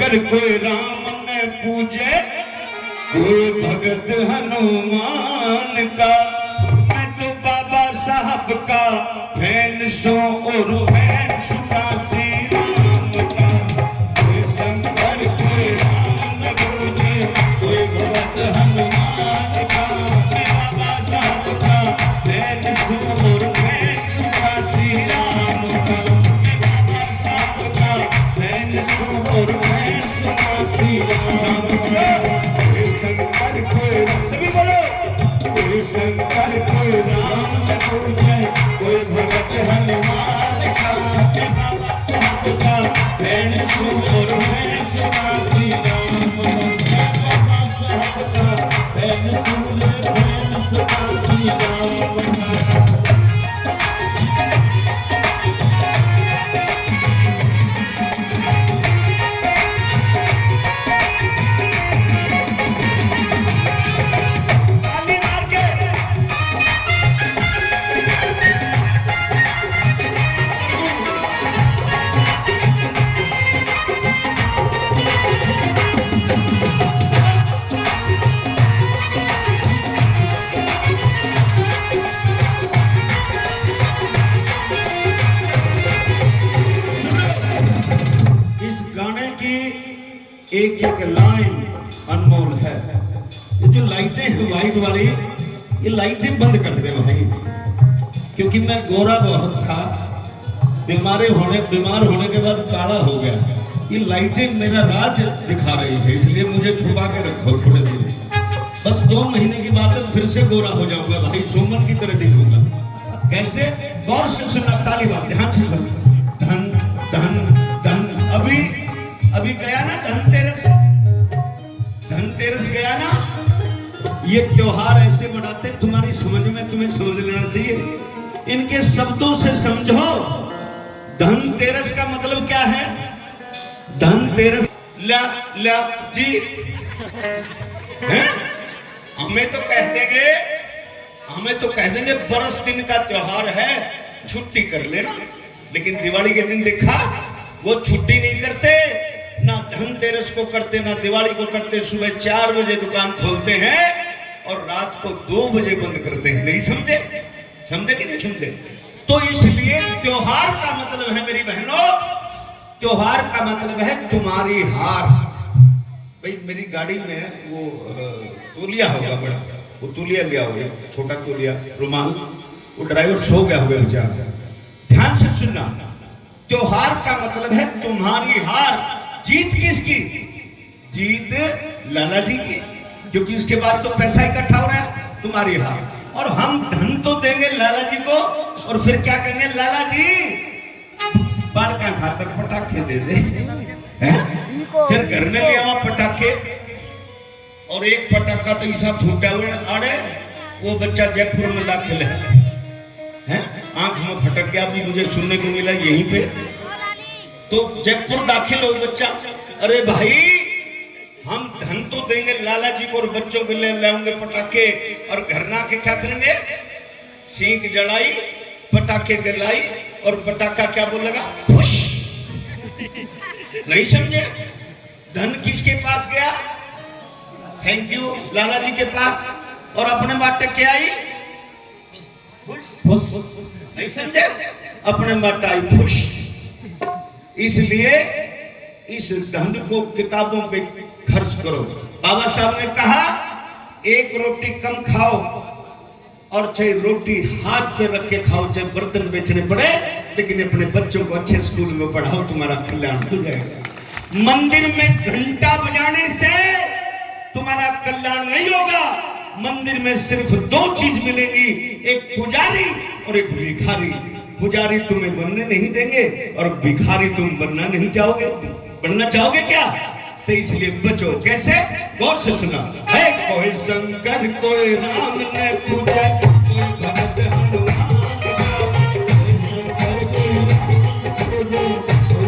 शंकर कोई राम ने पूजे, कोई भगत हनुमान का। मैं तो बाबा साहब का फैन सो और फैन सुखा श्री राम का। कोई शंकर कोई राम ने पूजे, कोई भगत हनुमान का। मैं बाबा साहब का फैन सो और फैन सुखा श्री राम का। मैं बाबा साहब का फैन सो और फैन सुखा श्री राम का। शंकर कोई सभी बोलो, कोई शंकर कोई राम ने पूजे, कोई भगत हनुमान का। बाबा साहब का फैन सो और फैन सुखा श्री राम का। बाबा साहब का फैन सो और फैन सुखा श्री राम का। एक एक लाइन अनमोल है। ये जो लाइटें हैं वाइट वाली, ये लाइटें बंद कर दे भाई, क्योंकि मैं गोरा बहुत था, बीमार होने के बाद काला हो गया। ये लाइटें मेरा राज दिखा रही है, इसलिए मुझे छुपा के रखो थोड़े दिन। बस 2 महीने की बात है, फिर से गोरा हो जाऊंगा भाई, सोमन की तरह दिखूंगा। कैसे? गौर से सुनना, ताली बात ध्यान से सुनना। धन धन धन। अभी गया ना धनतेरस, धनतेरस गया ना। ये त्योहार ऐसे मनाते, तुम्हारी समझ में तुम्हें समझ लेना चाहिए। इनके शब्दों से समझो धनतेरस का मतलब क्या है। धनतेरस ला जी हैं? हमें तो कह देंगे बरस दिन का त्योहार है, छुट्टी कर लेना। लेकिन दिवाली के दिन देखा, वो छुट्टी नहीं करते, ना धनतेरस को करते, ना दिवाली को करते। सुबह 4 बजे दुकान खोलते हैं और रात को 2 बजे बंद करते हैं। नहीं समझे? समझे कि नहीं समझे? तो इसलिए त्योहार का मतलब है मेरी बहनों, त्योहार का मतलब है तुम्हारी हार। भाई मेरी गाड़ी में वो तौलिया होगा बड़ा, वो तौलिया लिया होगा, छोटा तौलिया, रुमाल, वो ड्राइवर सो गया होगा बेचारा। ध्यान से सुनना, त्योहार का मतलब है तुम्हारी हार। जीत किसकी? जीत लाला जी की, क्योंकि उसके पास तो पैसा इकट्ठा हो रहा है। तुम्हारी हार। और हम धन तो देंगे लाला जी को, और फिर क्या कहेंगे, लाला जी बालका खातर पटाखे दे दे। फिर घर में ले आवा पटाखे, और एक पटाखा तो ऐसा फूटा हुआ अड़े, वो बच्चा जयपुर में दाखिल है, आंख में फटक गया। अभी मुझे सुनने को मिला यहीं पे, तो जयपुर दाखिल हो बच्चा। अरे भाई हम धन तो देंगे लाला जी को, और बच्चों के लिए लाएंगे पटाखे, और घर ना के क्या करेंगे, सीख जलाई, पटाखे गलाई, और पटाखा क्या बोलेगा, खुश। नहीं समझे? धन किसके पास गया? थैंक यू लाला जी के पास, और अपने बाटे क्या आई, खुश। नहीं समझे? अपने बाटे आई खुश। इसलिए इस धन को किताबों पे खर्च करो। बाबा साहब ने कहा, एक रोटी कम खाओ, और चाहे रोटी हाथ पे रख के खाओ, चाहे बर्तन बेचने पड़े, लेकिन अपने बच्चों को अच्छे स्कूल में पढ़ाओ, तुम्हारा कल्याण हो जाएगा। मंदिर में घंटा बजाने से तुम्हारा कल्याण नहीं होगा। मंदिर में सिर्फ 2 चीज मिलेंगी, एक पुजारी और एक भिखारी। पुजारी तुम्हें बनने नहीं देंगे, और भिखारी तुम बनना नहीं चाहोगे। बनना चाहोगे क्या? तो इसलिए बचो। कैसे? गौर से सुना है। कोई शंकर कोई राम ने पूजा, कोई भगत हनुमान का। कोई शंकर कोई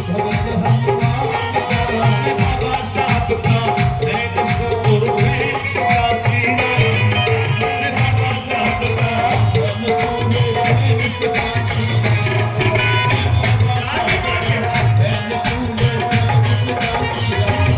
भगत हनुमान का। बाबा साहब का फैन सो और फैन सुखा श्री राम। बाबा साहब का फैन सो और फैन सुखा श्री राम। फैन सो और फैन सुखा श्री राम।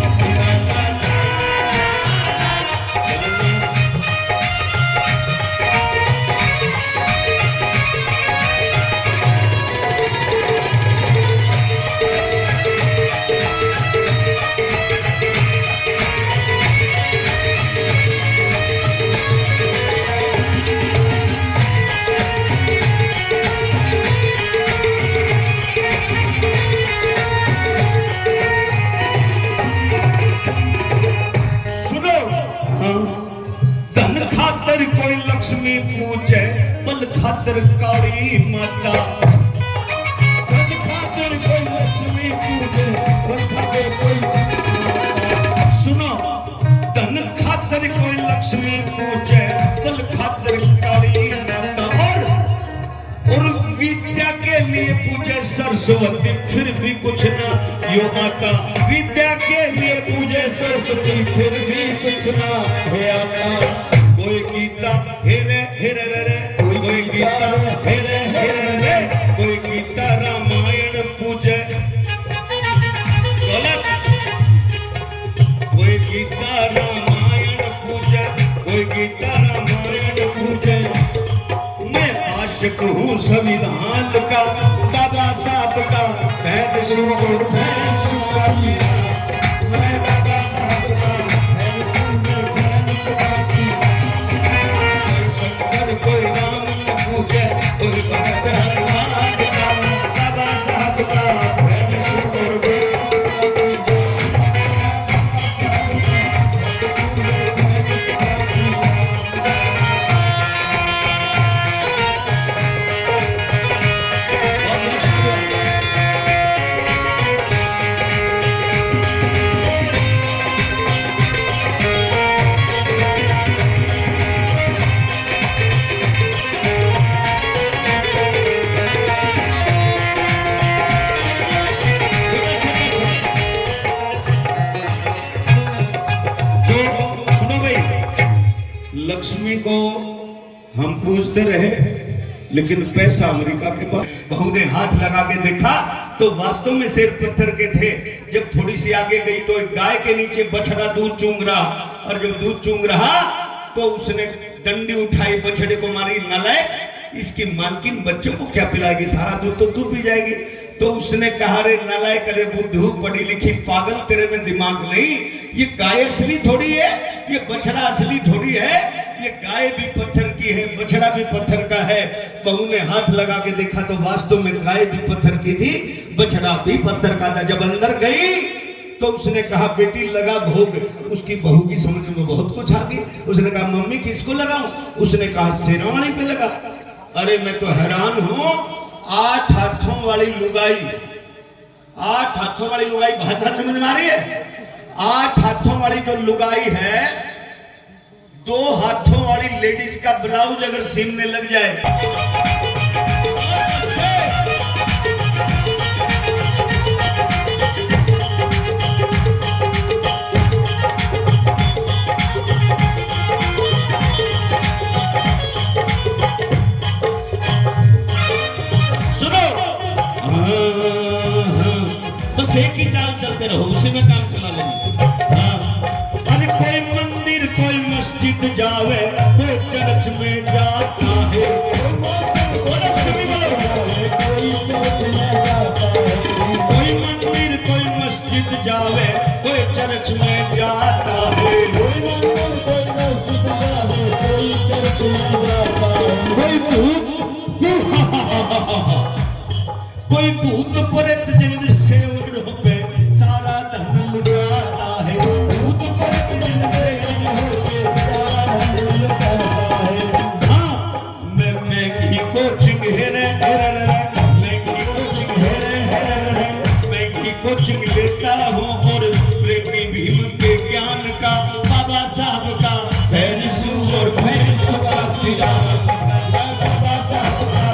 सरस्वती फिर भी कुछ ना यो आता, विद्या के लिए पूजे सरस्वती फिर भी कुछ ना हे आता। कोई गीता हेरे हेरे रे, कोई गीता हेरे हेरे रे, कोई गीता रामायण पूजे, गलत। कोई गीता रामायण पूजे, कोई गीता रामायण पूजे। मैं आशिक हूँ संविधान का, बाबा साहब का पैर सुर मैं बाबा साहब का कोई नाम न पूछे, कोई भक्त हनुमान का, बाबा साहब का पैर सुर लक्ष्मी को हम पूजते रहे, लेकिन पैसा अमेरिका के पास। बहू ने हाथ लगा के देखा तो वास्तव में सिर पत्थर के थे। जब थोड़ी सी आगे गई तो एक गाय के नीचे बछड़ा दूध चूंग रहा, और जब दूध चूंग रहा तो उसने डंडी उठाई, बछड़े को मारी। नालायक, इसकी मालकिन बच्चों को क्या पिलाएगी, सारा दूध तो तू पी जाएगी। तो उसने कहा, रे नालायक, अरे बुद्धू, पढ़ी लिखी पागल, तेरे में दिमाग नहीं? ये गाय असली थोड़ी है, ये बछड़ा असली थोड़ी है, ये गाय भी पत्थर की है, बछड़ा भी पत्थर का है। बहू ने हाथ लगा के देखा तो वास्तव में गाय भी पत्थर की थी, बछड़ा भी पत्थर का था। जब अंदर गई तो उसने कहा, बेटी लगा भोग। उसकी बहू की समझ में बहुत कुछ आ गई। उसने कहा, मम्मी किसको लगाऊं? उसने कहा, शेरावाली पे लगा। अरे मैं तो हैरान हूं, 8 हाथों वाली लुगाई, 8 हाथों वाली लुगाई, भाषा समझ में आ रही है? 8 हाथों वाली जो लुगाई है, 2 हाथों वाली लेडीज का ब्लाउज अगर सीमने लग जाए, बस एक ही चाल चलते रहो, उसी में काम चला लेंगे। हाँ। अरे कोई मंदिर कोई मस्जिद जावे, कोई चर्च में जाता है, कोई मंदिर कोई मस्जिद जावे, कोई चर्च में जाता है, कोई भूत प्रेत जिंद से उड़ पे सारा धन लुटाता है, भूत प्रेत जिंद से उड़ पे सारा धन लुटाता है। हाँ, मैं घी को चिंग हेरे हेरे रे, मैं घी को चिंग हेरे हेरे रे, मैं घी को चिंग लेता हूँ और प्रेमी भीम के ज्ञान का, बाबा साहब का पैर सू और पैर सुबह सिला, बाबा साहब का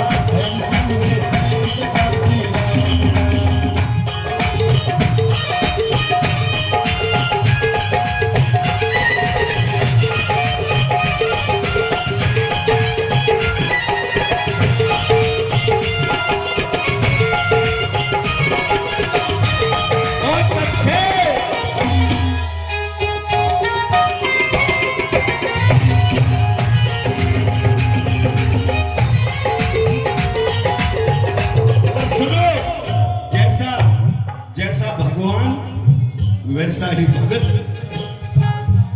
वैसा ही भगत,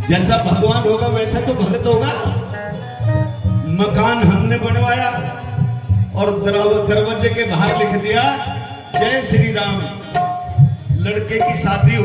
जैसा भगवान होगा वैसा तो भगत होगा। मकान हमने बनवाया और दरवाजे के बाहर लिख दिया, जय श्री राम। लड़के की शादी